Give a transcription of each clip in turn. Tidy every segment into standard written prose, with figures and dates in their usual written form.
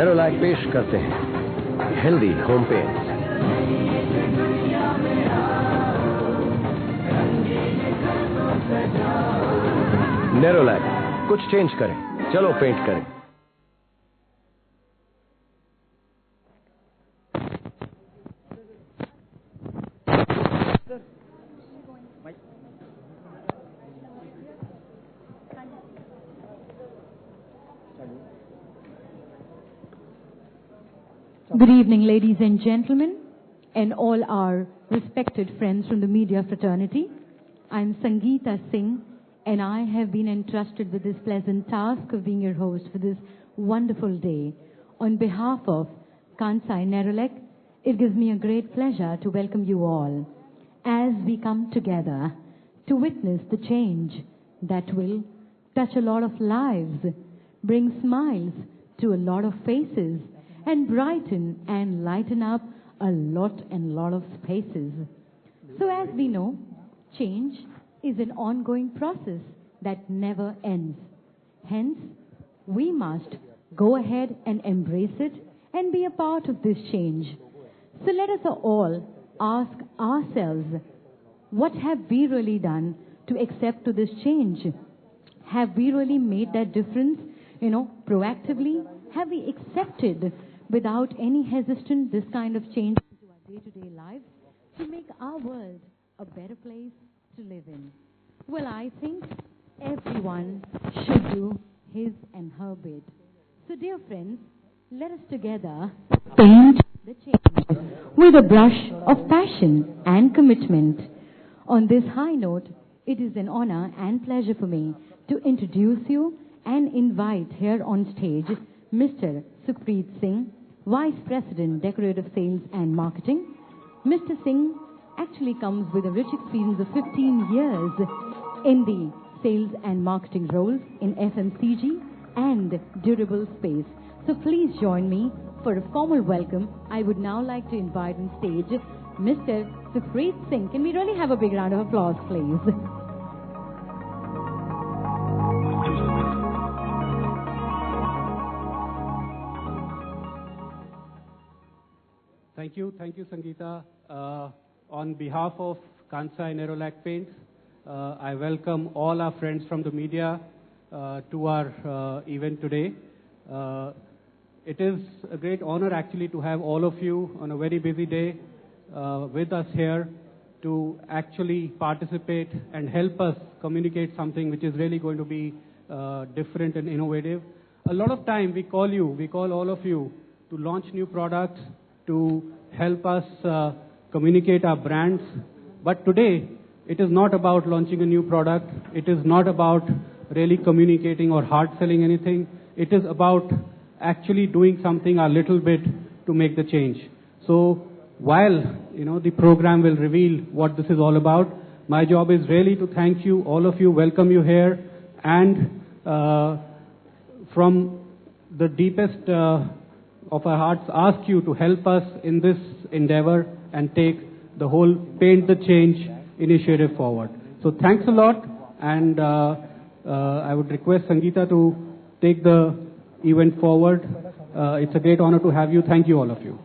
नेरोलैक पेश करते हैं हेल्दी होम पेंट्स। नेरोलैक, कुछ चेंज करें, चलो पेंट करें। Good evening, ladies and gentlemen, and all our respected friends from the media fraternity. I'm Sangeeta Singh, and I have been entrusted with this pleasant task of being your host for this wonderful day. On behalf of Kansai Nerolac, it gives me a great pleasure to welcome you all as we come together to witness the change that will touch a lot of lives, bring smiles to a lot of faces, and brighten and lighten up a lot of spaces. So as we know, change is an ongoing process that never ends. Hence, we must go ahead and embrace it and be a part of this change. So let us all ask ourselves, what have we really done to accept to this change? Have we really made that difference, proactively? Have we accepted without any hesitation this kind of change into our day-to-day lives to make our world a better place to live in? Well, I think everyone should do his and her bit. So, dear friends, let us together paint the change with a brush of passion and commitment. On this high note, it is an honor and pleasure for me to introduce you and invite here on stage Mr. Sukhpreet Singh, Vice President, Decorative Sales and Marketing. Mr. Singh actually comes with a rich experience of 15 years in the sales and marketing roles in FMCG and durable space. So please join me for a formal welcome. I would now like to invite on stage Mr. Sukhpreet Singh. Can we really have a big round of applause, please? Thank you, Sangeeta. On behalf of Kansai Nerolac Paints, I welcome all our friends from the media to our event today. It is a great honor actually to have all of you on a very busy day with us here to actually participate and help us communicate something which is really going to be different and innovative. A lot of time we call all of you to launch new products, to help us communicate our brands. But today, it is not about launching a new product. It is not about really communicating or hard selling anything. It is about actually doing something a little bit to make the change. So while, the program will reveal what this is all about, my job is really to thank you, all of you, welcome you here, and from the deepest of our hearts ask you to help us in this endeavor and take the whole Paint the Change initiative forward. So thanks a lot, and I would request Sangeeta to take the event forward. It's a great honor to have you. Thank you, all of you.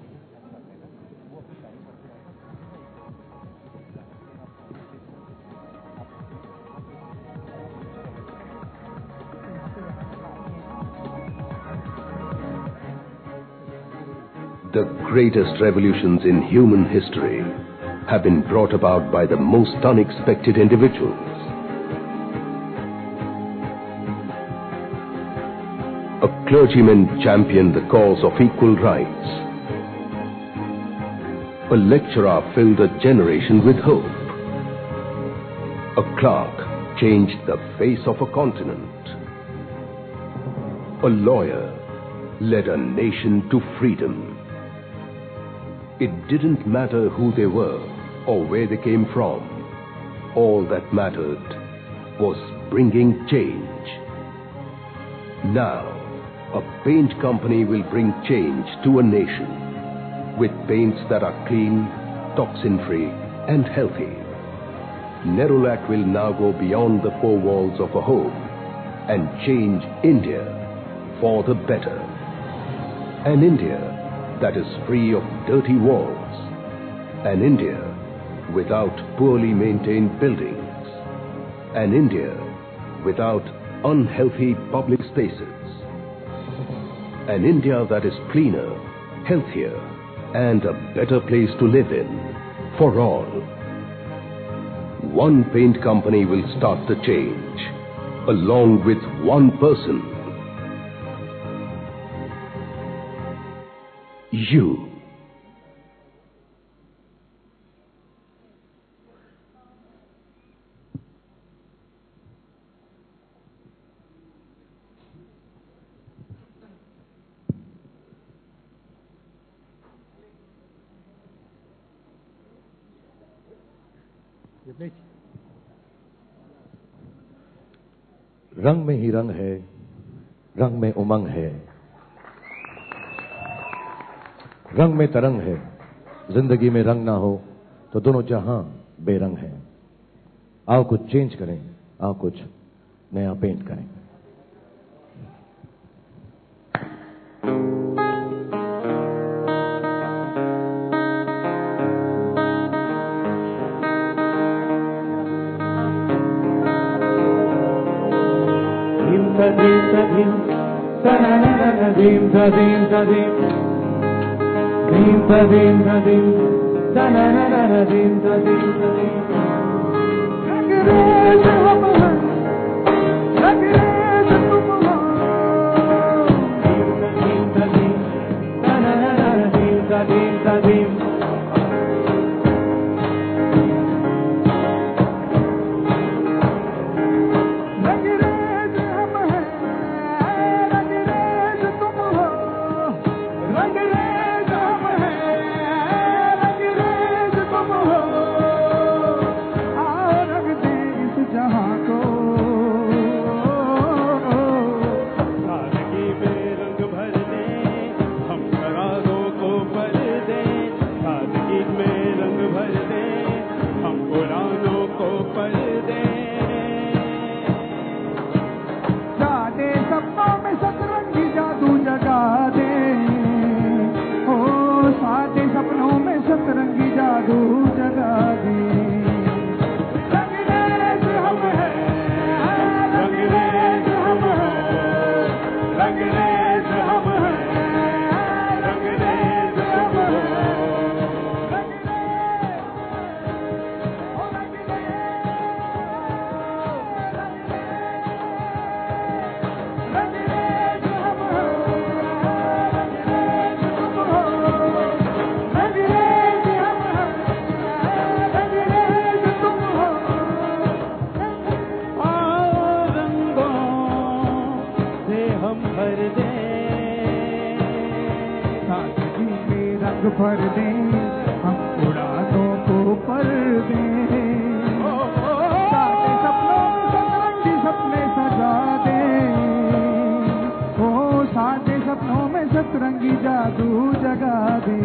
The greatest revolutions in human history have been brought about by the most unexpected individuals. A clergyman championed the cause of equal rights. A lecturer filled a generation with hope. A clerk changed the face of a continent. A lawyer led a nation to freedom. It didn't matter who they were or where they came from. All that mattered was bringing change. Now, a paint company will bring change to a nation with paints that are clean, toxin-free, and healthy. Nerolac will now go beyond the four walls of a home and change India for the better. An India that is free of dirty walls. An India without poorly maintained buildings. An India without unhealthy public spaces. An India that is cleaner, healthier, and a better place to live in for all. One paint company will start the change, along with one person. You. रंग में ही रंग है, रंग में उमंग है, रंग में तरंग है। जिंदगी में रंग ना हो तो दोनों जहां बेरंग है। आओ कुछ चेंज करें, आओ कुछ नया पेंट करें। भर दे हम उड़ानों को पर दे सारे सपनों में सतरंगी सपने सजा दे ओ सारे सपनों में सतरंगी जादू जगा दे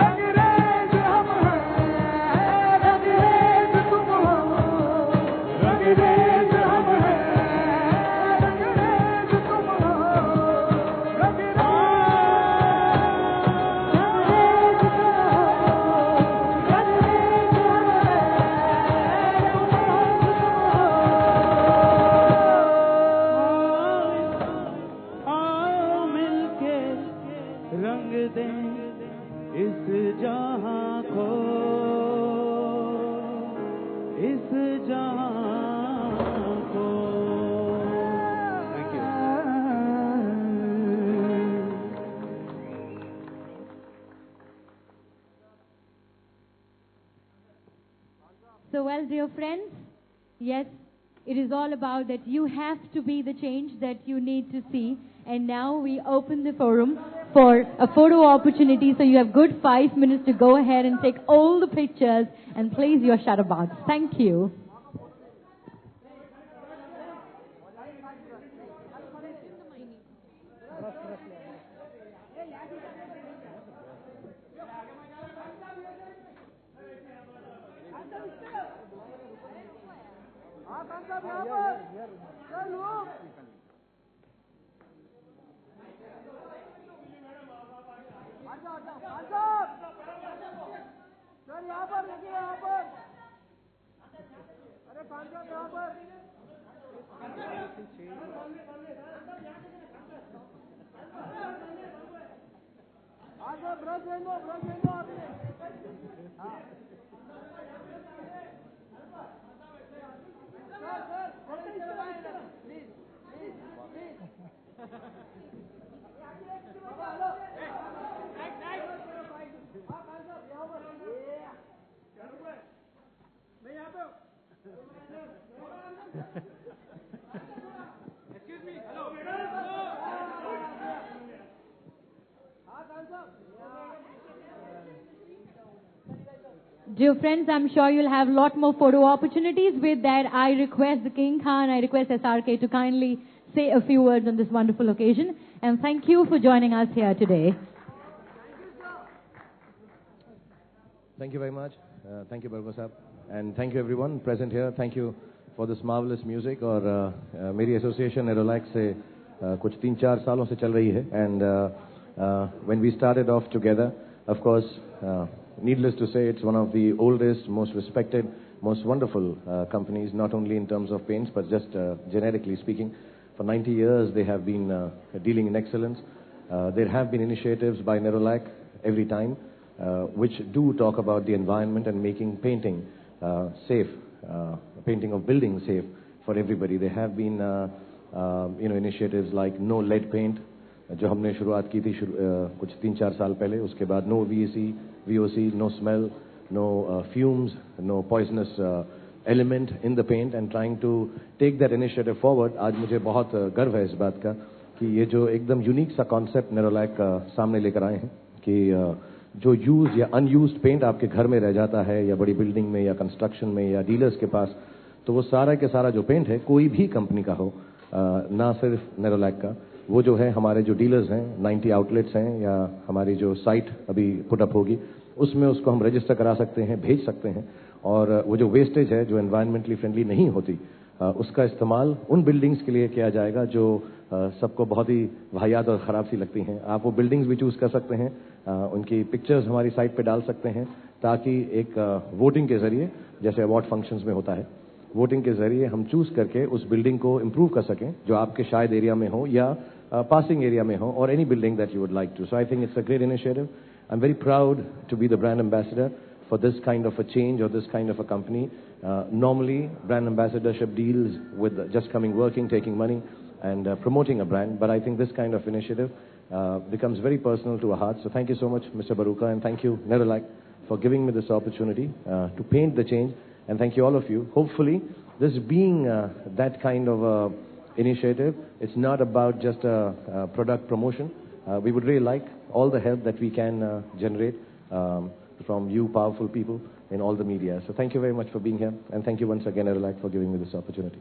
रंगरेज हम हैं रंगरेज तुम हो रंगरेज हम हैं रंगरेज तुम हो रंग दे इस जहां को इस जहां को। Thank you. So well, dear friends, yes, it is all about that you have to be the change that you need to see. And now we open the forum for a photo opportunity. So you have good 5 minutes to go ahead and take all the pictures and place your shutterbugs. Thank you. Dear friends, I'm sure you'll have a lot more photo opportunities. With that, I request the King Khan, I request SRK to kindly say a few words on this wonderful occasion. And thank you for joining us here today. Thank you very much. Thank you, Bargo Sahab. And thank you everyone present here. Thank you for this marvelous music. और मेरी association Nerolac से कुछ 3-4 सालों से चल रही है. And when we started off together, of course, needless to say, it's one of the oldest, most respected, most wonderful companies, not only in terms of paints, but just generically speaking. For 90 years, they have been dealing in excellence. There have been initiatives by Nerolac every time, which do talk about the environment and making painting safe, painting of buildings safe for everybody. There have been, initiatives like no lead paint, जो हमने शुरुआत की थी कुछ 3-4 साल पहले. उसके बाद no VOC, no smell, no fumes, no poisonous element in the paint, and trying to take that initiative forward. आज मुझे बहुत गर्व है इस बात का कि ये जो एकदम यूनिक सा कॉन्सेप्ट Nerolac सामने लेकर आए हैं कि जो यूज या अनयूज्ड पेंट आपके घर में रह जाता है या बड़ी बिल्डिंग में या कंस्ट्रक्शन में या डीलर्स के पास, तो वो सारा के सारा जो पेंट है कोई भी कंपनी का हो, ना सिर्फ Nerolac का, वो जो है हमारे जो डीलर्स हैं 90 आउटलेट्स हैं या हमारी जो साइट अभी पुटअप होगी उसमें उसको हम रजिस्टर करा सकते हैं, भेज सकते हैं. और वो जो वेस्टेज है जो एनवायरमेंटली फ्रेंडली नहीं होती, उसका इस्तेमाल उन बिल्डिंग्स के लिए किया जाएगा जो सबको बहुत ही वाहियात और ख़राब सी लगती हैं. आप वो बिल्डिंग्स भी चूज़ कर सकते हैं, उनकी पिक्चर्स हमारी साइट पे डाल सकते हैं, ताकि एक वोटिंग के ज़रिए, जैसे अवार्ड फंक्शंस में होता है, वोटिंग के ज़रिए हम चूज़ करके उस बिल्डिंग को इम्प्रूव कर सकें जो आपके शायद एरिया में हो या passing area mein ho, or any building that you would like to. So I think it's a great initiative. I'm very proud to be the brand ambassador for this kind of a change or this kind of a company. Normally, brand ambassadorship deals with just coming working, taking money and promoting a brand. But I think this kind of initiative becomes very personal to our hearts. So thank you so much, Mr. Baruka, and thank you, Nerolac, for giving me this opportunity to paint the change. And thank you all of you. Hopefully, this being that kind of initiative, it's not about just a product promotion. We would really like all the help that we can generate from you powerful people in all the media. So thank you very much for being here, and thank you once again, Nerolac, for giving me this opportunity.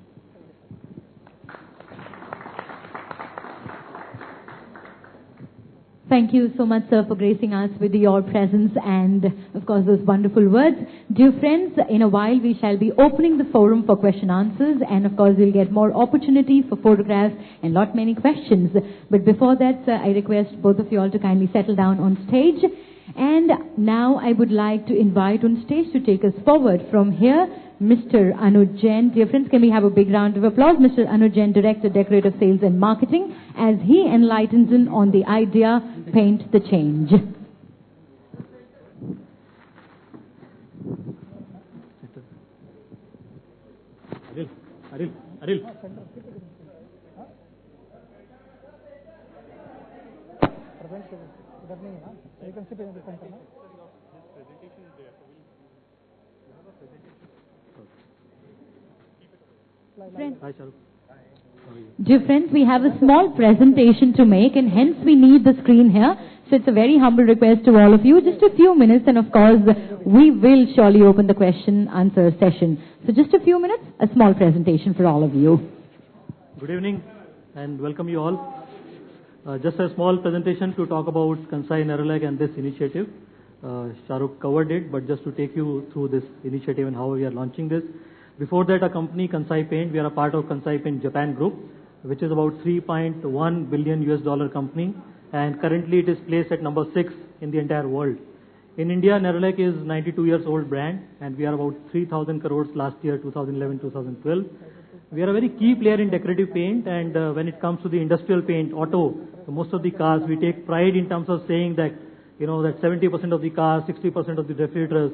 Thank you so much, sir, for gracing us with your presence and, of course, those wonderful words. Dear friends, in a while we shall be opening the forum for question answers, and of course we'll get more opportunity for photographs and lot many questions. But before that, sir, I request both of you all to kindly settle down on stage. And now I would like to invite on stage to take us forward from here, Mr. Anuj Jain. Dear friends, can we have a big round of applause? Mr. Anuj Jain, Director, Decorative Sales and Marketing, as he enlightens in on the idea, Paint the Change. Aril. Dear friends, we have a small presentation to make, and hence we need the screen here. So it's a very humble request to all of you. Just a few minutes, and of course, we will surely open the question-answer session. So just a few minutes, a small presentation for all of you. Good evening, and welcome you all. Just a small presentation to talk about Kansai Nerolac and this initiative. Shahrukh covered it, but just to take you through this initiative and how we are launching this. Before that, a company, Kansai Paint, we are a part of Kansai Paint Japan Group, which is about $3.1 billion company, and currently it is placed at number 6 in the entire world. In India, Nerolac is 92 years old brand, and we are about 3,000 crores last year, 2011-2012. We are a very key player in decorative paint, and when it comes to the industrial paint, auto, most of the cars, we take pride in terms of saying that that 70% of the cars, 60% of the refrigerators,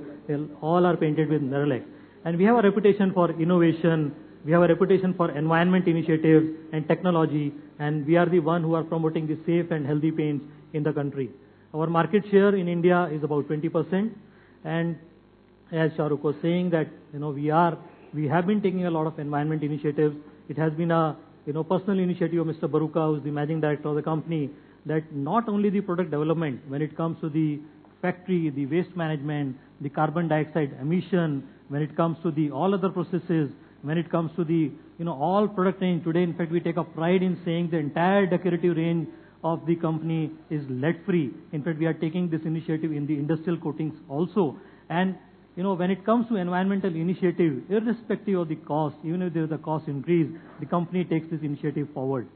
all are painted with Nerolac. And we have a reputation for innovation, we have a reputation for environment initiatives and technology, and we are the one who are promoting the safe and healthy paints in the country. Our market share in India is about 20%, and as Shahrukh was saying that, we have been taking a lot of environment initiatives. It has been a, personal initiative of Mr. Baruka, who is the managing director of the company, that not only the product development, when it comes to the factory, the waste management, the carbon dioxide emission, when it comes to the all other processes, when it comes to the, all product range. Today, in fact, we take a pride in saying the entire decorative range of the company is lead-free. In fact, we are taking this initiative in the industrial coatings also. And, when it comes to environmental initiative, irrespective of the cost, even if there is a cost increase, the company takes this initiative forward.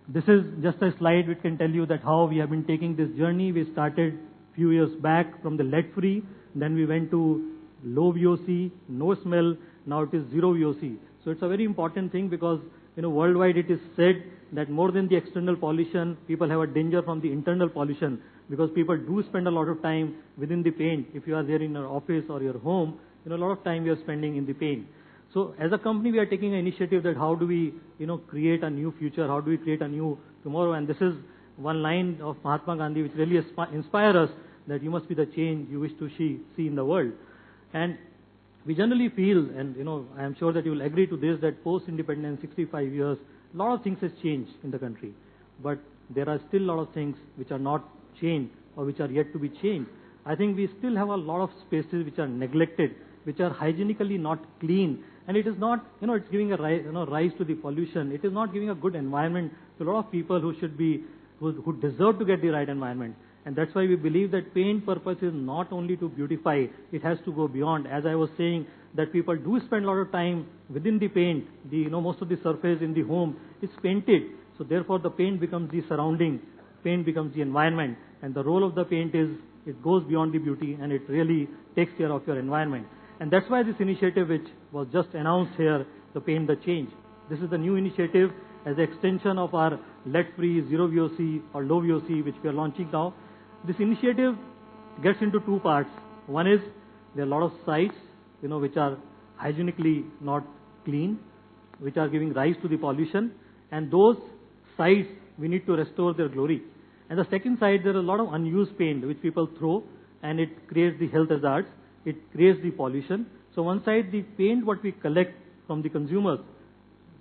This is just a slide which can tell you that how we have been taking this journey. We started few years back from the lead-free, then we went to low VOC, no smell, now it is zero VOC. So it's a very important thing because, worldwide it is said that more than the external pollution, people have a danger from the internal pollution, because people do spend a lot of time within the paint. If you are there in your office or your home, a lot of time you are spending in the paint. So as a company, we are taking an initiative that how do we, create a new future, how do we create a new tomorrow. And this is one line of Mahatma Gandhi which really inspires us, that you must be the change you wish to see in the world. And we generally feel, and I am sure that you will agree to this, that post-independence, 65 years, a lot of things has changed in the country. But there are still a lot of things which are not changed or which are yet to be changed. I think we still have a lot of spaces which are neglected, which are hygienically not clean. And it is not, it's giving a rise to the pollution. It is not giving a good environment to a lot of people who should be, who deserve to get the right environment. And that's why we believe that paint purpose is not only to beautify, it has to go beyond. As I was saying, that people do spend a lot of time within the paint. Most of the surface in the home is painted. So therefore the paint becomes the surrounding, paint becomes the environment. And the role of the paint is, it goes beyond the beauty and it really takes care of your environment. And that's why this initiative which was just announced here, the Paint the Change. This is the new initiative as an extension of our lead-free, zero VOC or low VOC which we are launching now. This initiative gets into two parts. One is there are a lot of sites, which are hygienically not clean, which are giving rise to the pollution, and those sites we need to restore their glory. And the second side, there are a lot of unused paint which people throw, and it creates the health hazards, it creates the pollution. So one side, the paint what we collect from the consumers,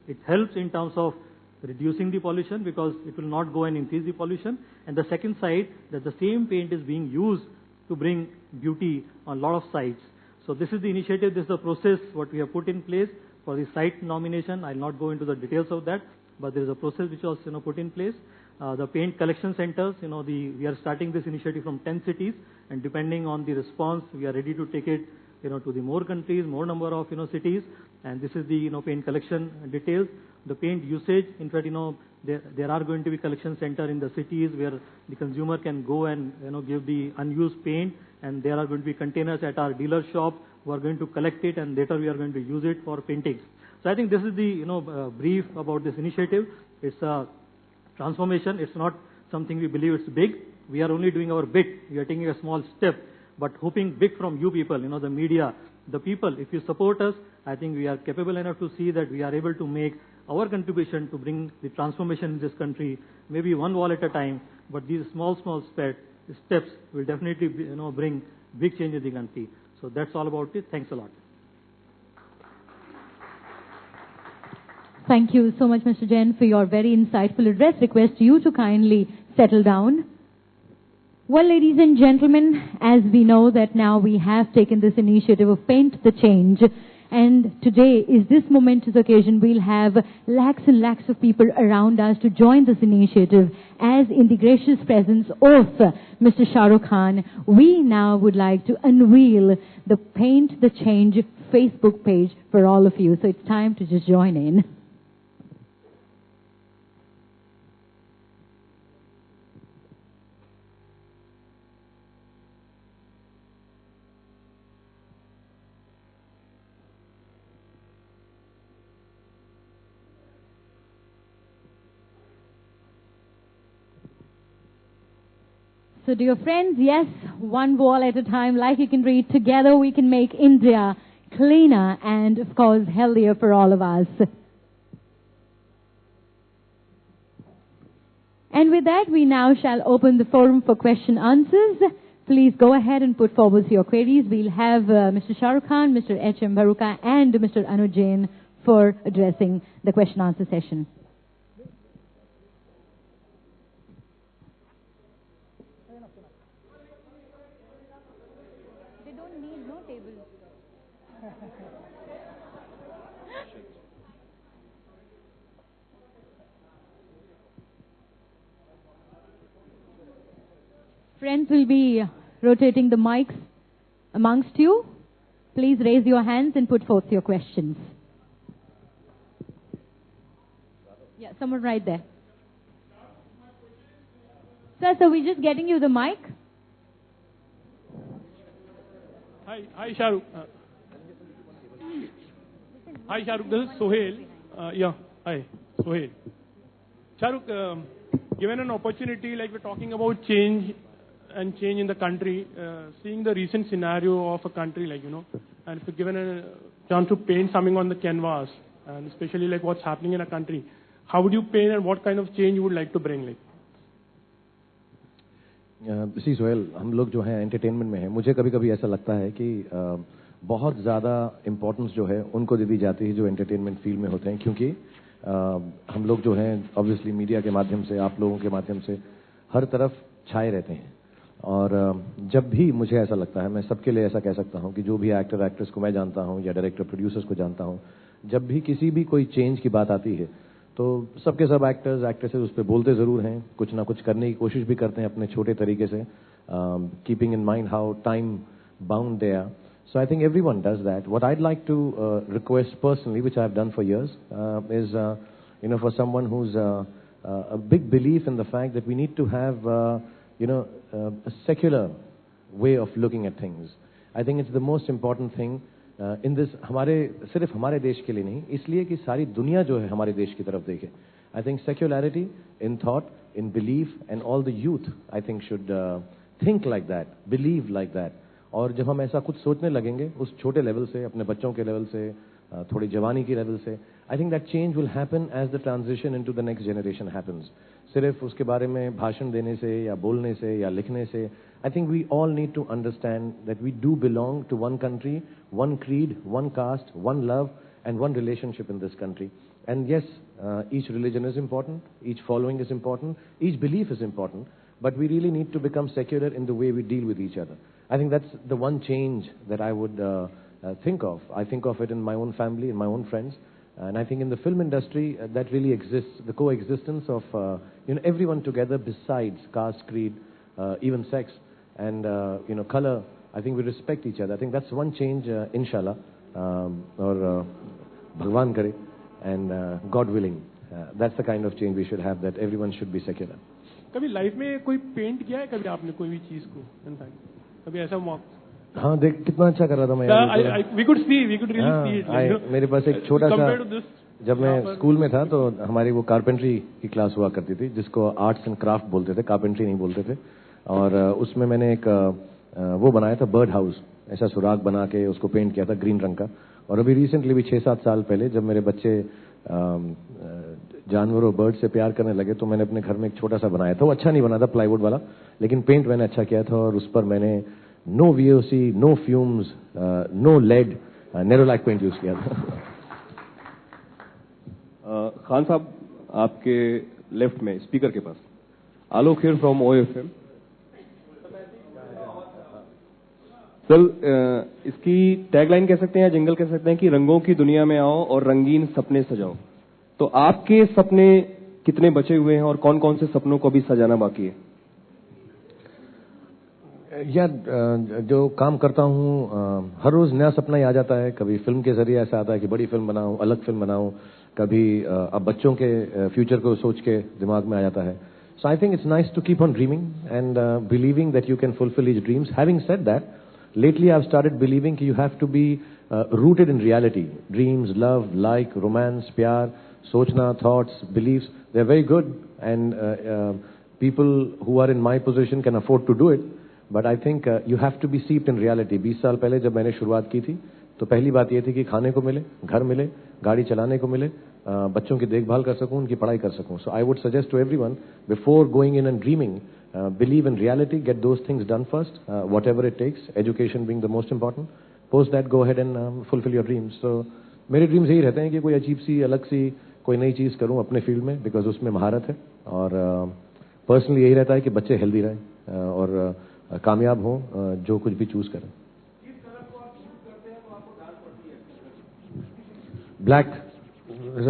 it helps in terms of reducing the pollution because it will not go and increase the pollution. And the second side, that the same paint is being used to bring beauty on a lot of sites. So this is the initiative, this is the process what we have put in place for the site nomination. I'll not go into the details of that, but there is a process which was put in place. The paint collection centers, we are starting this initiative from 10 cities, and depending on the response, we are ready to take it to the more countries, more number of cities. And this is the paint collection details. The paint usage, in fact, there are going to be collection center in the cities where the consumer can go and give the unused paint, and there are going to be containers at our dealer shop who are going to collect it, and later we are going to use it for paintings. So I think this is the brief about this initiative. It's a transformation. It's not something we believe it's big. We are only doing our bit. We are taking a small step, but hoping big from you people, the media, the people. If you support us, I think we are capable enough to see that we are able to make our contribution to bring the transformation in this country, maybe one wall at a time, but these small steps will definitely bring big change in the country. So that's all about it. Thanks a lot. Thank you so much, Mr. Jain, for your very insightful address. Request you to kindly settle down. Well, ladies and gentlemen, as we know that now we have taken this initiative of Paint the Change, and today is this momentous occasion. We'll have lakhs and lakhs of people around us to join this initiative. As in the gracious presence of Mr. Shah Rukh Khan, we now would like to unveil the Paint the Change Facebook page for all of you. So it's time to just join in. So dear friends, yes, one wall at a time, like you can read, together we can make India cleaner and of course healthier for all of us. And with that, we now shall open the forum for question answers. Please go ahead and put forward your queries. We'll have Mr. Shah Rukh Khan, Mr. H.M. Baruka and Mr. Anuj Jain for addressing the question answer session. They don't need no table. Friends will be rotating the mics amongst you. Please raise your hands and put forth your questions. Yeah, someone right there. Sir, so we're just getting you the mic. Hi, Shah Rukh. Hi, Shah Rukh. This is Sohail. Hi, Sohail. Shah Rukh, given an opportunity, like we're talking about change and change in the country, seeing the recent scenario of a country, like, and if you're given a chance to paint something on the canvas, and especially like what's happening in a country, how would you paint and what kind of change you would like to bring, like? सी सोहेल, हम लोग जो हैं entertainment में हैं, मुझे कभी कभी ऐसा लगता है कि बहुत ज़्यादा इम्पोर्टेंस जो है उनको दे दी जाती है जो एंटरटेनमेंट फील्ड में होते हैं, क्योंकि हम लोग जो हैं ऑब्वियसली मीडिया के माध्यम से, आप लोगों के माध्यम से हर तरफ छाए रहते हैं. और जब भी मुझे ऐसा लगता है, मैं सबके लिए ऐसा कह सकता हूं कि जो भी एक्टर एक्ट्रेस को मैं जानता हूं या डायरेक्टर प्रोड्यूसर्स को जानता हूं, जब भी किसी भी कोई चेंज की बात आती है तो सबके सब एक्टर्स एक्ट्रेसेस उस पर बोलते ज़रूर हैं, कुछ ना कुछ करने की कोशिश भी करते हैं अपने छोटे तरीके से, keeping in mind how time bound they are. So I think everyone does that. What I'd like to request personally, which I've done for years, is for someone who's a big belief in the fact that we need to have a secular way of looking at things. I think it's the most important thing in this, सिर्फ हमारे देश के लिए नहीं, इसलिए कि सारी दुनिया जो है हमारे देश की तरफ देखे. I think secularity in thought, in belief, and all the youth, I think should think like that, believe like that. और जब हम ऐसा कुछ सोचने लगेंगे उस छोटे लेवल से, अपने बच्चों के लेवल से, थोड़ी जवानी की लेवल से, I think that change will happen as the transition into the next generation happens. सिर्फ उसके बारे में भाषण देने से या बोलने से या लिखने से, I think we all need to understand that we do belong to one country, one creed, one caste, one love, and one relationship in this country. And yes, each religion is important, each following is important, each belief is important, but we really need to become secular in the way we deal with each other. I think that's the one change that I would think of. I think of it in my own family, in my own friends. And I think in the film industry, that really exists, the coexistence of everyone together besides caste, creed, even sex, and color. I think we respect each other. I think that's one change, inshallah, or Bhagwan kare, and God willing. That's the kind of change we should have, that everyone should be secular. कभी life में कोई paint किया है कभी आपने कोई भी चीज को, कभी ऐसा मौका? हाँ, देख कितना अच्छा कर रहा था मैं. We could really see it. मेरे पास एक छोटा सा, जब मैं स्कूल में था तो हमारी वो कारपेंट्री की क्लास हुआ करती थी, जिसको आर्ट्स एंड क्राफ्ट बोलते थे, कारपेंट्री नहीं बोलते थे. और उसमें मैंने एक वो बनाया था, बर्ड हाउस, ऐसा सुराग बना के उसको पेंट किया था ग्रीन रंग का. और अभी रिसेंटली भी 6-7 साल पहले जब मेरे बच्चे जानवरों बर्ड से प्यार करने लगे तो मैंने अपने घर में एक छोटा सा बनाया था. वो अच्छा नहीं बना था, प्लाईवुड वाला, लेकिन पेंट मैंने अच्छा किया था. और उस पर मैंने no VOC, no fumes, no lead, Nerolac paint use किया था. खान साहब, आपके लेफ्ट में स्पीकर के पास Alok here from OFM. Sir, इसकी टैगलाइन कह सकते हैं या जिंगल कह सकते हैं कि रंगों की दुनिया में आओ और रंगीन सपने सजाओ. तो आपके सपने कितने बचे हुए हैं और कौन कौन से सपनों को भी सजाना बाकी है? यार, जो काम करता हूँ हर रोज नया सपना ही आ जाता है. कभी फिल्म के जरिए ऐसा आता है कि बड़ी फिल्म बनाऊं, अलग फिल्म बनाऊं. कभी अब बच्चों के फ्यूचर को सोच के दिमाग में आ जाता है. So I think it's nice to keep on dreaming and believing that you can fulfil his dreams. Having said that, lately I've started believing that you have to be rooted in reality. Dreams, love, like, romance, pyar, sochna, thoughts, beliefs, they're very good, and people who are in my position can afford to do it, but I think you have to be steeped in reality. 20 साल पहले जब मैंने शुरुआत की थी तो पहली बात ये थी कि खाने को मिले, घर मिले, गाड़ी चलाने को मिले, बच्चों की देखभाल कर सकूं, उनकी पढ़ाई कर सकूं. So I would suggest to everyone, before going in and dreaming, believe in reality, get those things done first, whatever it takes, education being the most important. Post that, go ahead and fulfill your dreams. So मेरे dreams यही रहते हैं कि कोई अजीब सी, अलग सी, कोई नई चीज़ करूं अपने फील्ड में, बिकॉज उसमें महारत है. और पर्सनली यही रहता है कि बच्चे हेल्दी रहें और कामयाब हों, जो कुछ भी चूज करें. ब्लैक,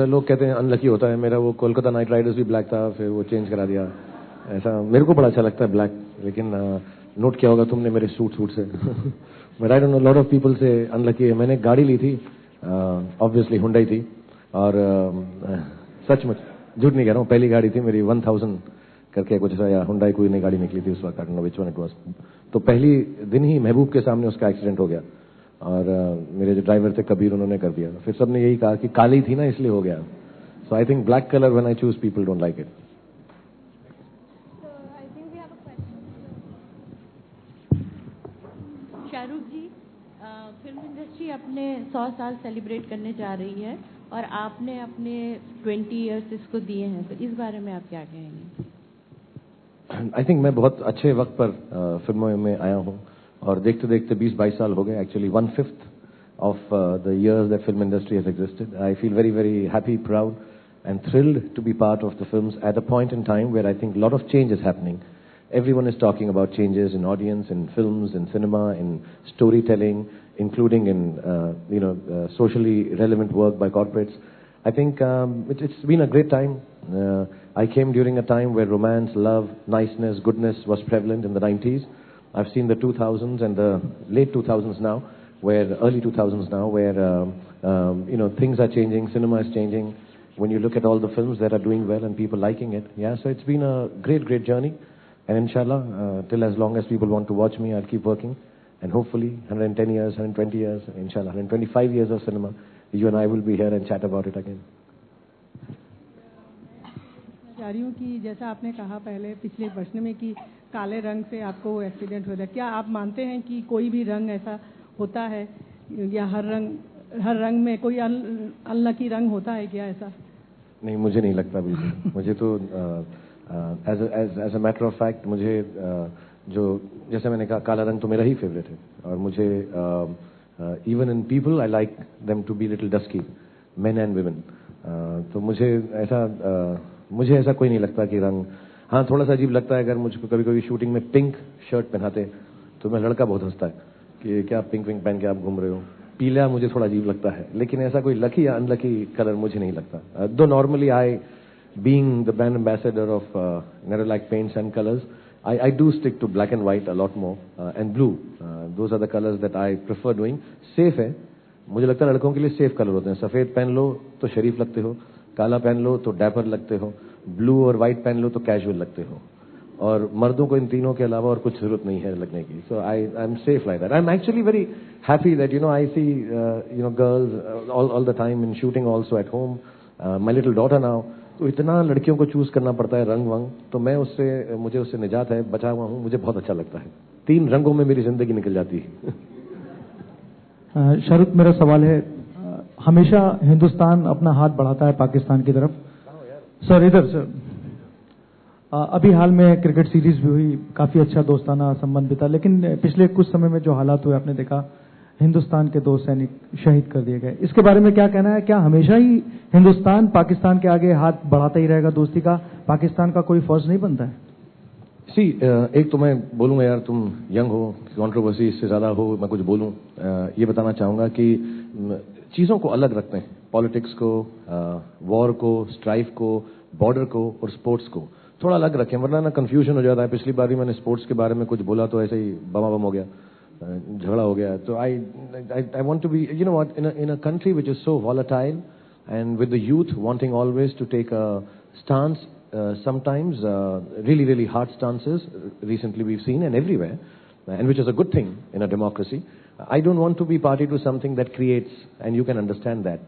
लोग कहते हैं अनलकी होता है. मेरा वो कोलकाता नाइट राइडर्स भी ब्लैक था, फिर वो चेंज करा दिया. ऐसा मेरे को बड़ा अच्छा लगता है ब्लैक, लेकिन नोट किया होगा तुमने मेरे सूट से. But I don't know, lot of people से अनलकी है. मैंने गाड़ी ली थी, ऑब्वियसली हुंडई थी, और सचमुच झूठ नहीं कह रहा हूँ, पहली गाड़ी थी मेरी 1000 करके कुछ ऐसा, या हुंडई कोई नई गाड़ी निकली थी उस वक्त, I don't know which one it was. तो पहली दिन ही महबूब के सामने उसका एक्सीडेंट हो गया, और मेरे जो ड्राइवर थे कबीर, उन्होंने कर दिया. फिर सबने यही कहा कि काली थी ना इसलिए हो गया. So I think black colour when I choose, people don't like it. Shahrukh ji, film industry अपने 100 साल सेलिब्रेट करने जा रही है और आपने अपने 20 इयर्स इसको दिए हैं, तो इस बारे में आप क्या कहेंगे? आई थिंक मैं बहुत अच्छे वक्त पर फिल्मों में आया हूँ, और देखते देखते 20-22 साल हो गए. Actually 1/5 of the years that film industry has existed. I feel very, very happy, proud, and thrilled to be part of the films at a point in time where I think a lot of change is happening. Everyone is talking about changes in audience, in films, in cinema, in storytelling, including in socially relevant work by corporates. I think it's been a great time. I came during a time where romance, love, niceness, goodness was prevalent in the 90s. I've seen the 2000s and the late 2000s now, early 2000s now, where things are changing, cinema is changing. When you look at all the films that are doing well and people liking it, yeah. So it's been a great, great journey. And inshallah, till as long as people want to watch me, I'll keep working. And hopefully, 110 years, 120 years, inshallah, 125 years of cinema, you and I will be here and chat about it again. चाह रही हूँ कि जैसा आपने कहा पहले पिछले प्रश्न में कि काले रंग से आपको एक्सीडेंट हो जाए, क्या आप मानते हैं कि कोई भी रंग ऐसा होता है, या हर रंग में कोई अनलकी रंग होता है क्या ऐसा? नहीं, मुझे नहीं लगता बिल्कुल. मुझे तो as a matter of fact, मुझे जो जैसे मैंने कहा, काला रंग तो मेरा ही फेवरेट है. और मुझे even in people I like them to be little dusky, men and women. तो मुझे ऐसा कोई नहीं लगता कि रंग. हाँ, थोड़ा सा अजीब लगता है अगर मुझको कभी कभी शूटिंग में पिंक शर्ट पहनाते तो मैं लड़का बहुत हंसता है कि क्या पिंक विंक पहन के आप घूम रहे हो. पीला मुझे थोड़ा अजीब लगता है, लेकिन ऐसा कोई लकी या अनलकी कलर मुझे नहीं लगता. दो normally I being the brand ambassador of Nerolac paints and colors, I do stick to black and white a lot more, and blue. Those are the colors that I prefer doing. Safe है, मुझे लगता है लड़कों के लिए safe colour होते हैं. सफेद पहन लो तो शरीफ लगते हो, काला पहन लो तो डैपर लगते हो, ब्लू और व्हाइट पहन लो तो कैजुअल लगते हो. और मर्दों को इन तीनों के अलावा और कुछ जरूरत नहीं है लगने की. So I am safe like that. I'm actually very happy that I see girls all the time in shooting, also at home. My little daughter now. तो इतना लड़कियों को चूज करना पड़ता है रंग वंग, तो मुझे उससे निजात है, बचा हुआ हूँ. मुझे बहुत अच्छा लगता है. 3 रंगों में मेरी जिंदगी निकल जाती है. शाहरुख, मेरा सवाल है, हमेशा हिंदुस्तान अपना हाथ बढ़ाता है पाकिस्तान की तरफ. सर इधर सर, अभी हाल में क्रिकेट सीरीज भी हुई, काफी अच्छा दोस्ताना संबंध भी था, लेकिन पिछले कुछ समय में जो हालात हुए आपने देखा, हिंदुस्तान के 2 सैनिक शहीद कर दिए गए. इसके बारे में क्या कहना है? क्या हमेशा ही हिंदुस्तान पाकिस्तान के आगे हाथ बढ़ाता ही रहेगा दोस्ती का? पाकिस्तान का कोई फर्ज नहीं बनता है? एक तो मैं बोलूंगा यार, तुम यंग हो, कंट्रोवर्सी इससे ज्यादा हो, मैं कुछ बोलूं. ये बताना चाहूंगा कि चीजों को अलग रखते हैं, पॉलिटिक्स को, वॉर को, स्ट्राइफ को, बॉर्डर को और स्पोर्ट्स को थोड़ा अलग रखें, वरना ना कंफ्यूजन हो जाता है. पिछली बार भी मैंने स्पोर्ट्स के बारे में कुछ बोला तो ऐसे ही बम हो गया, झगड़ा हो गया. तो I want to be, what, in a country which is so volatile and with the youth wanting always to take a stance, sometimes really, really hard stances, recently we've seen and everywhere, and which is a good thing in a democracy. I don't want to be party to something that creates, and you can understand that.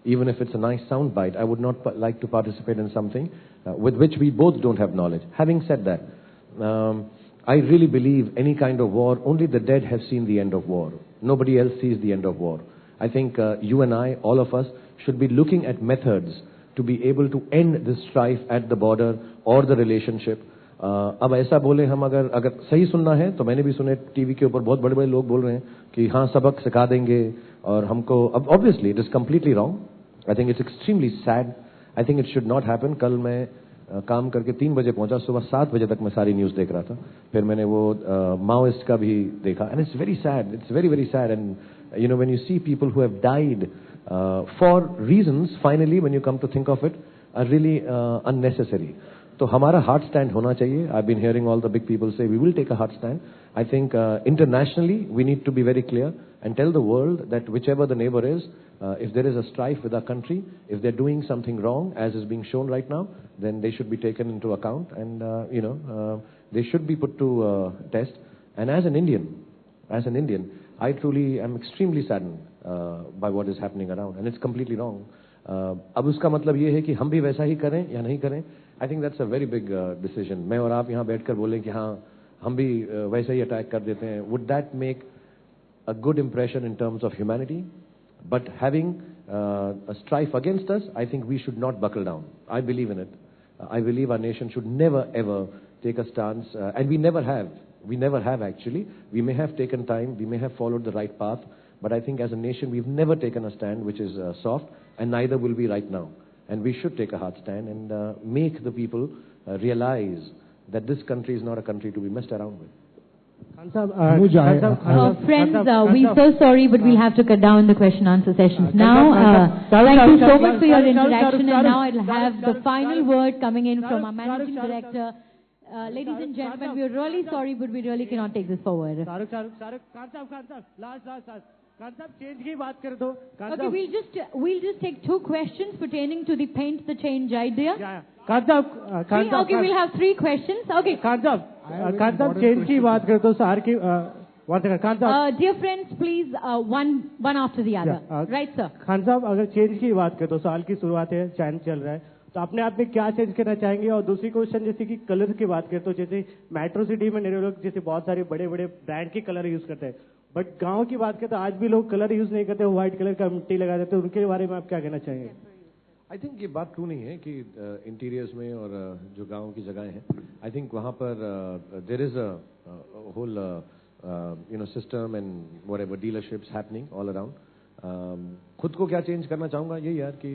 Even if it's a nice sound bite, I would not like to participate in something with which we both don't have knowledge. Having said that, I really believe any kind of war, only the dead have seen the end of war. Nobody else sees the end of war. I think you and I, all of us, should be looking at methods to be able to end this strife at the border or the relationship. अब ऐसा बोले हम अगर सही सुनना है तो मैंने भी सुने टीवी के ऊपर बहुत बड़े बड़े लोग बोल रहे हैं कि हाँ सबक सिखा देंगे और हमको अब obviously it is completely wrong. I think it's extremely sad. I think it should not happen. कल मैं काम करके 3 बजे पहुंचा, सुबह 7 बजे तक मैं सारी न्यूज़ देख रहा था. फिर मैंने वो माओइस्ट का भी देखा. And it's very sad. It's very, very sad. And you know, when you see people who have died for reasons, finally, when you come to think of it, are really unnecessary. तो हमारा hard stand होना चाहिए. I've been hearing all the big people say we will take a hard stand. I think internationally we need to be very clear and tell the world that whichever the neighbor is, if there is a strife with our country, if they're doing something wrong, as is being shown right now, then they should be taken into account and they should be put to test. And as an Indian, I truly am extremely saddened by what is happening around, and it's completely wrong. अब उसका मतलब ये है कि हम भी वैसा ही करें या नहीं करें. I think that's a very big decision. मैं और आप यहाँ बैठकर बोलें कि हाँ हम भी वैसे ही अटैक कर देते हैं. Would that make a good impression in terms of humanity? But having a strife against us, I think we should not buckle down. I believe in it. I believe our nation should never ever take a stance, and we never have. We never have actually. We may have taken time, we may have followed the right path, but I think as a nation we've never taken a stand which is soft, and neither will we right now. And we should take a hard stand and make the people realize that this country is not a country to be messed around with. Friends, we're so sorry, but we'll have to cut down the question-answer sessions now. Thank you so much for your interaction, and now I'll have the final word coming in from our managing director. Ladies and gentlemen, we're really sorry, but we really cannot take this forward. change की बात कर दो. Okay, we'll just take 2 questions pertaining to the paint the change idea. Okay, we'll have 3 questions. Okay. Khan साहब change की बात कर दो सार की dear friends, please one after the other. Right, sir. Khan साहब अगर change की बात कर दो, साल की शुरुआत है, चैन चल रहा है, तो अपने आप में क्या चेंज करना चाहेंगे? और दूसरी क्वेश्चन जैसे कि कलर की बात करें तो जैसे मेट्रो सिटी में लोग जैसे बहुत सारे बड़े बड़े ब्रांड के कलर यूज करते हैं, बट गांव की बात करें तो आज भी लोग कलर यूज नहीं करते, व्हाइट कलर का मिट्टी लगा देते हैं. उनके बारे में आप क्या कहना चाहेंगे? आई थिंक ये बात ट्रू नहीं है कि इंटीरियर्स में और जो गांव की जगह हैं, आई थिंक वहाँ पर there is a whole system and whatever dealerships happening all around. खुद को क्या चेंज करना चाहूँगा यही यार कि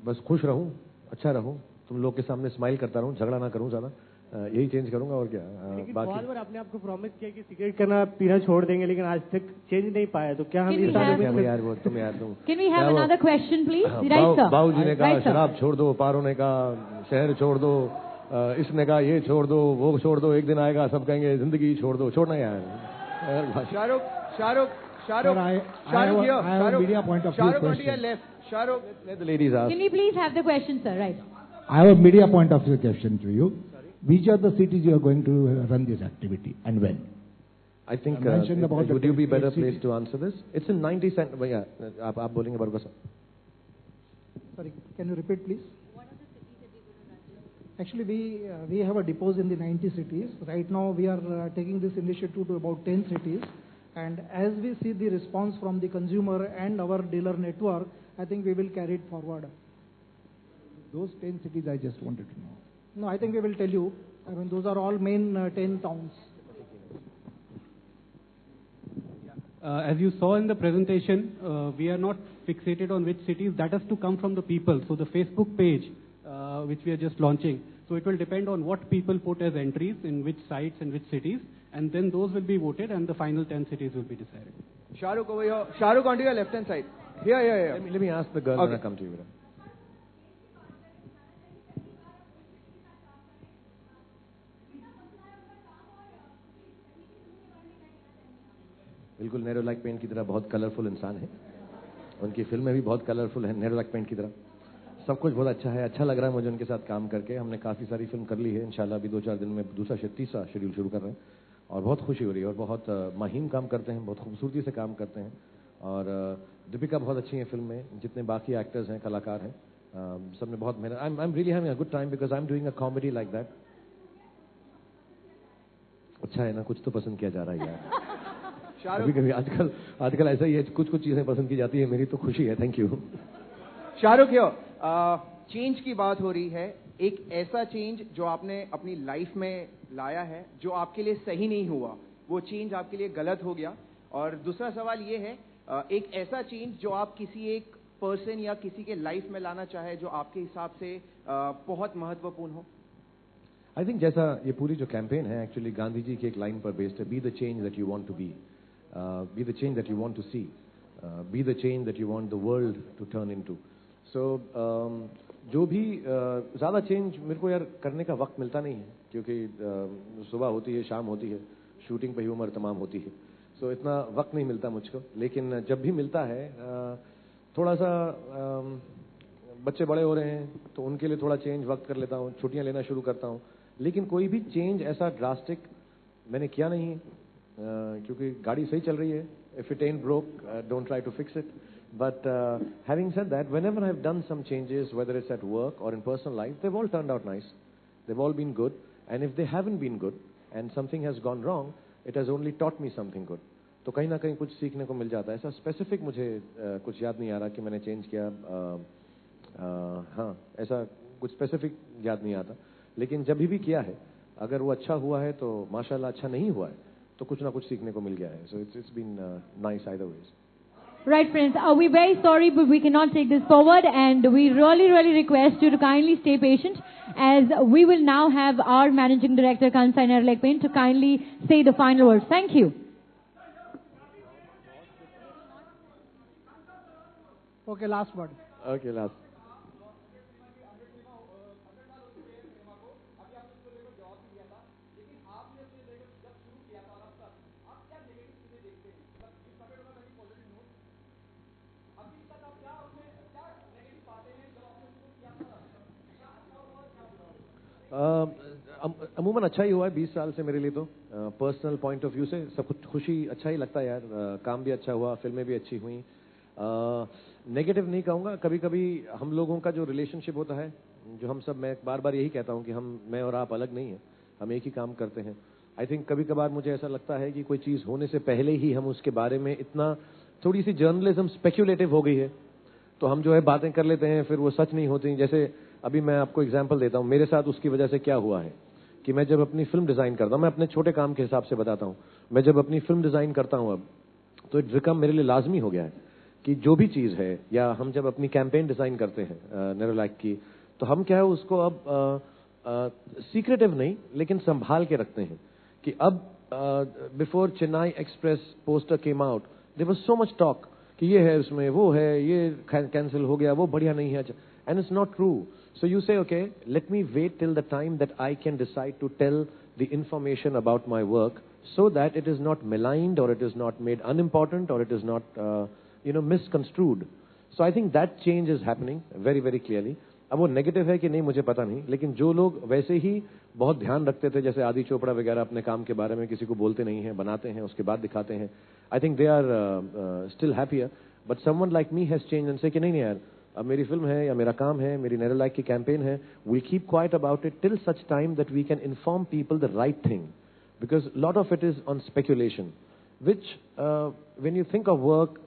बस खुश रहूं, अच्छा रहूं, तुम लोग के सामने स्माइल करता रहूं, झगड़ा ना करूं ज्यादा, यही चेंज करूंगा और क्या. बाकी बहुत बार आपने आपको प्रॉमिस किया कि सिगरेट करना पीना छोड़ देंगे, लेकिन आज तक चेंज नहीं पाया, तो क्या हम इस साल में यार वो तुम Can we have another question please? Right sir. बाबूजी ने कहा शराब छोड़ दो, पारो ने कहा शहर छोड़ दो, इसने कहा ये छोड़ दो, वो छोड़ दो, एक दिन आएगा सब कहेंगे जिंदगी छोड़ दो. छोड़ना यार. Shahrukh, let the ladies ask. Can we please have the question, sir? Right. I have a media point of view question to you. Which are the cities you are going to run this activity and when? I think would you be better placed to answer this? It's in 90 cent. Yeah, आप बोलेंगे बरगो sir. Sorry, can you repeat please? What are the cities that you're going to run? Actually, we have a depots in the 90 cities. Right now, we are taking this initiative to about 10 cities. And as we see the response from the consumer and our dealer network, I think we will carry it forward. Those 10 cities I just wanted to know. No, I think we will tell you. I mean, those are all main 10 towns. As you saw in the presentation, we are not fixated on which cities. That has to come from the people. So the Facebook page, which we are just launching, so it will depend on what people put as entries in which sites and which cities, and then those will be voted, and the final 10 cities will be decided. Shahrukh over here. Shahrukh onto your left-hand side. Here. Let me ask the girl when I come to you. बिल्कुल Nerolac paint की तरह बहुत colourful इंसान है. उनकी फिल्में भी बहुत कलरफुल है नेरोलैक पेंट की तरह. सब कुछ बहुत अच्छा है. अच्छा लग रहा है मुझे उनके साथ काम करके. हमने काफ़ी सारी फिल्म कर ली है. इंशाल्लाह अभी 2-4 दिन में तीसरा शेड्यूल शुरू कर रहे हैं और बहुत खुशी हो रही है और बहुत महीन काम करते हैं, बहुत खूबसूरती से काम करते हैं और दीपिका बहुत अच्छी है फिल्म में, जितने बाकी एक्टर्स हैं, कलाकार हैं, सबने बहुत मेहनत. I am really having a good time because I am doing a comedy like that. अच्छा है ना, कुछ तो पसंद किया जा रहा है यार. कभी कभी आजकल ऐसा ही है, कुछ चीजें पसंद की जाती है, मेरी तो खुशी है. Thank you. शाहरुख, चेंज की बात हो रही है. एक ऐसा चेंज जो आपने अपनी लाइफ में लाया है जो आपके लिए सही नहीं हुआ, वो चेंज आपके लिए गलत हो गया. और दूसरा सवाल ये है, एक ऐसा चेंज जो आप किसी एक पर्सन या किसी के लाइफ में लाना चाहे जो आपके हिसाब से बहुत महत्वपूर्ण हो. आई थिंक जैसा ये पूरी जो कैंपेन है एक्चुअली गांधी जी की एक लाइन पर बेस्ड है, be the change that you want to be the change that you want to see, be the change that you want the world to turn into. So जो भी ज़्यादा change मेरे को यार करने का वक्त मिलता नहीं है, क्योंकि सुबह होती है, शाम होती है, शूटिंग पे ही उम्र तमाम होती है. सो इतना वक्त नहीं मिलता मुझको. लेकिन जब भी मिलता है थोड़ा सा बच्चे बड़े हो रहे हैं तो उनके लिए थोड़ा चेंज वक्त कर लेता हूँ, छुट्टियाँ लेना शुरू करता हूँ. लेकिन कोई भी चेंज ऐसा ड्रास्टिक मैंने किया नहीं है, क्योंकि गाड़ी सही चल रही है. If it ain't broke don't try to fix it. But having said that, whenever I've done some changes, whether it's at work or in personal life, they've all turned out nice. They've all been good. And if they haven't been good and something has gone wrong, it has only taught me something good. तो कहीं ना कहीं कुछ सीखने को मिल जाता है. ऐसा स्पेसिफिक मुझे कुछ याद नहीं आ रहा कि मैंने चेंज किया. हाँ, ऐसा कुछ स्पेसिफिक याद नहीं आता. लेकिन जब भी किया है, अगर वो अच्छा हुआ है तो माशाल्लाह, अच्छा नहीं हुआ है तो कुछ ना कुछ सीखने को मिल गया है. So it's been nice either ways. Right, friends, we're very sorry, but we cannot take this forward, and we really request you to kindly stay patient, as we will now have our Managing Director, Kansai Nerolac Paint, to kindly say the final words. Thank you. Okay, last word. Okay, last. अमूमन अच्छा ही हुआ है 20 साल से मेरे लिए. तो personal point of view से सब कुछ खुशी अच्छा ही लगता है यार. काम भी अच्छा हुआ, फिल्में भी अच्छी हुई. नेगेटिव नहीं कहूँगा. कभी कभी हम लोगों का जो रिलेशनशिप होता है, जो हम सब, मैं बार बार यही कहता हूँ कि मैं और आप अलग नहीं है, हम एक ही काम करते हैं. आई थिंक कभी कभार मुझे ऐसा लगता है कि कोई चीज़ होने से पहले ही हम उसके बारे में इतना, थोड़ी सी जर्नलिज्म स्पेक्यूलेटिव हो गई है, तो हम जो है बातें कर लेते हैं, फिर वो सच नहीं होती. जैसे अभी मैं आपको एग्जांपल देता हूँ, मेरे साथ उसकी वजह से क्या हुआ है कि मैं जब अपनी फिल्म डिजाइन करता हूँ, मैं अपने छोटे काम के हिसाब से बताता हूँ, मैं जब अपनी फिल्म डिजाइन करता हूँ अब, तो इट बिकम मेरे लिए लाजमी हो गया है कि जो भी चीज़ है, या हम जब अपनी कैंपेन डिजाइन करते हैं नेरोलैक की, तो हम क्या है उसको अब सीक्रेटिव नहीं लेकिन संभाल के रखते हैं कि अब before Chennai Express poster came out, there was so much talk कि ये है उसमें, वो है, ये कैंसिल हो गया, वो बढ़िया नहीं है. And it's not true. So you say, okay, let me wait till the time that I can decide to tell the information about my work, so that it is not maligned, or it is not made unimportant, or it is not, misconstrued. So I think that change is happening very clearly. अब वो negative है कि नहीं मुझे पता नहीं, लेकिन जो लोग वैसे ही बहुत ध्यान रखते थे, जैसे आदि चोपड़ा वगैरह, अपने काम के बारे में किसी को बोलते नहीं हैं, बनाते हैं, उसके बाद दिखाते हैं, I think they are still happier. But someone like me has change and say कि नहीं यार, अब मेरी फिल्म है या मेरा काम है, मेरी नेरोलैक की कैंपेन है, we keep quiet about it till such time that we can inform people the right thing, because lot of it is on speculation, which when you think of work,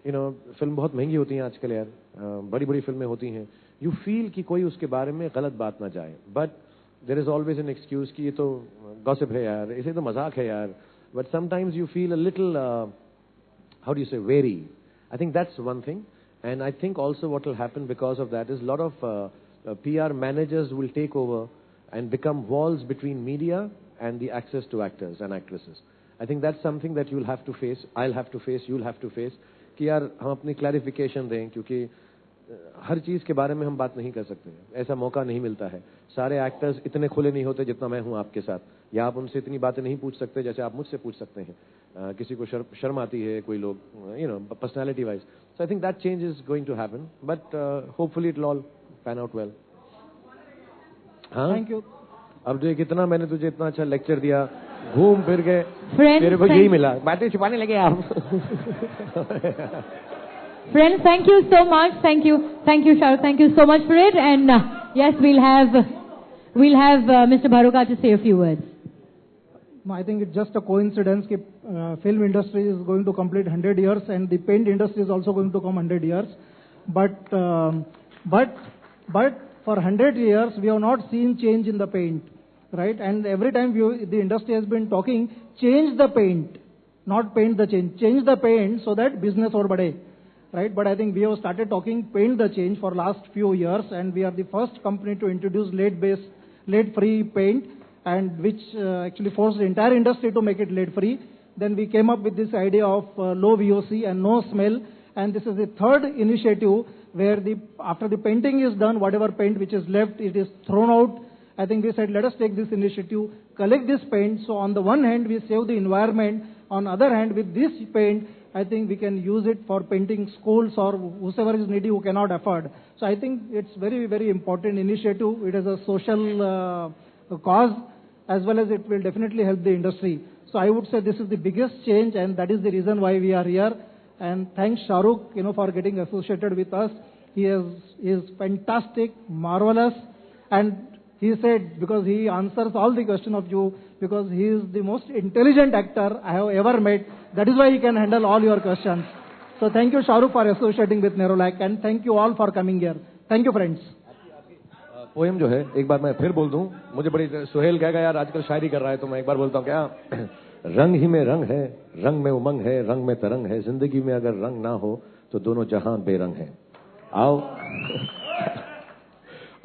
film बहुत महंगी होती हैं आजकल यार, बड़ी फिल्में होती हैं, यू फील कि कोई उसके बारे में गलत बात ना जाए, but there is always an excuse कि ये तो गॉसिप है यार, इसे तो मजाक है यार. But sometimes you feel a little, how do you से, very. I think that's one thing, and I think also what will happen because of that is a lot of PR managers will take over and become walls between media and the access to actors and actresses. I think that's something that you'll have to face, I'll have to face, you'll have to face, कि यार हम अपनी clarification दें, क्योंकि हर चीज़ के बारे में हम बात नहीं कर सकते, ऐसा मौका नहीं मिलता है. सारे एक्टर्स इतने खुले नहीं होते जितना मैं हूं आपके साथ, या आप उनसे इतनी बातें नहीं पूछ सकते जैसे आप मुझसे पूछ सकते हैं. किसी को शर्म आती है, कोई लोग, personality wise. So I think that change is going to happen, but hopefully it will all pan out well. हाँ, थैंक यू. अब जो कितना मैंने तुझे इतना अच्छा लेक्चर दिया, घूम फिर के मेरे को यही मिला, बातें छिपाने लगे आप। Friends, thank you so much. Thank you, Shahrukh. Thank you so much for it. And yes, we'll have Mr. Bharuka to say a few words. No, I think it's just a coincidence that film industry is going to complete 100 years and the paint industry is also going to come 100 years. But for 100 years we have not seen change in the paint, right? And every time the industry has been talking, change the paint, not paint the change. Change the paint so that business or bade, right? But I think we have started talking paint the change for last few years, and we are the first company to introduce lead-free paint, and which actually forced the entire industry to make it lead-free. Then we came up with this idea of low VOC and no smell, and this is the third initiative where after the painting is done, whatever paint which is left, it is thrown out. I think we said, let us take this initiative, collect this paint. So on the one hand, we save the environment. On the other hand, with this paint, I think we can use it for painting schools or whoever is needy who cannot afford. So I think it's very, very important initiative. It is a social cause, as well as it will definitely help the industry. So I would say this is the biggest change, and that is the reason why we are here. And thanks Shahrukh, for getting associated with us. He is fantastic, marvelous, and he said, because he answers all the questions of you, because he is the most intelligent actor I have ever met. That is why he can handle all your questions. So thank you Shahrukh for associating with Nerolac, and thank you all for coming here. Thank you friends. Poem जो है एक बार मैं फिर बोल दूं, मुझे बड़ी सुहेल कहेगा यार आजकल शायरी कर रहा है, तो मैं एक बार बोलता हूं क्या? रंग ही में रंग है, रंग में उमंग है, रंग में तरंग है, जिंदगी में अगर रंग ना हो तो दोनों जहां बेरंग है। आओ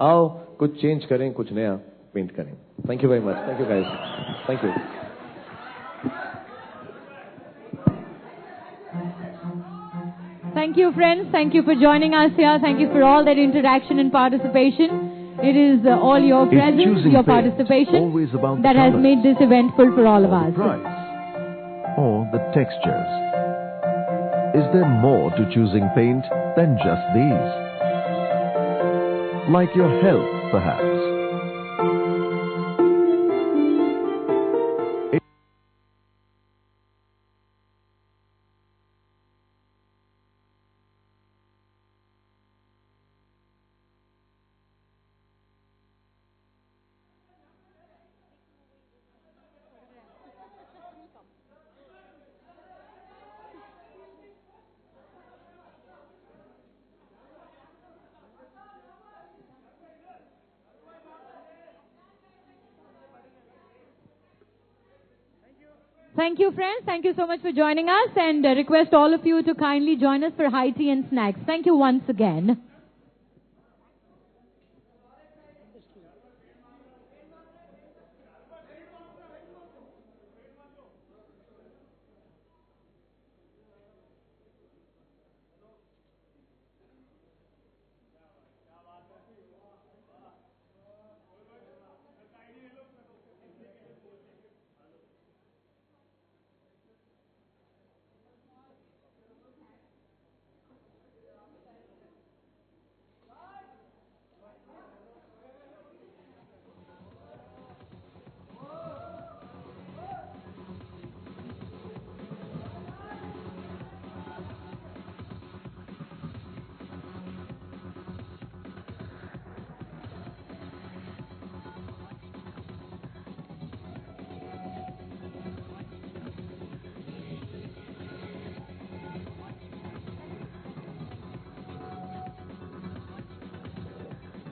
आओ कुछ चेंज करें, कुछ नया पेंट करें। Thank you very much. Thank you guys. Thank you. Thank you, friends. Thank you for joining us here. Thank you for all that interaction and participation. It is all your presence, your participation that has made this eventful for all of us. Price or the textures? Is there more to choosing paint than just these? Like your health, perhaps? Thank you, friends. Thank you so much for joining us, and request all of you to kindly join us for high tea and snacks. Thank you once again.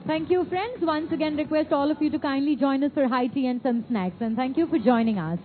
Thank you, friends. Once again, request all of you to kindly join us for high tea and some snacks. And thank you for joining us.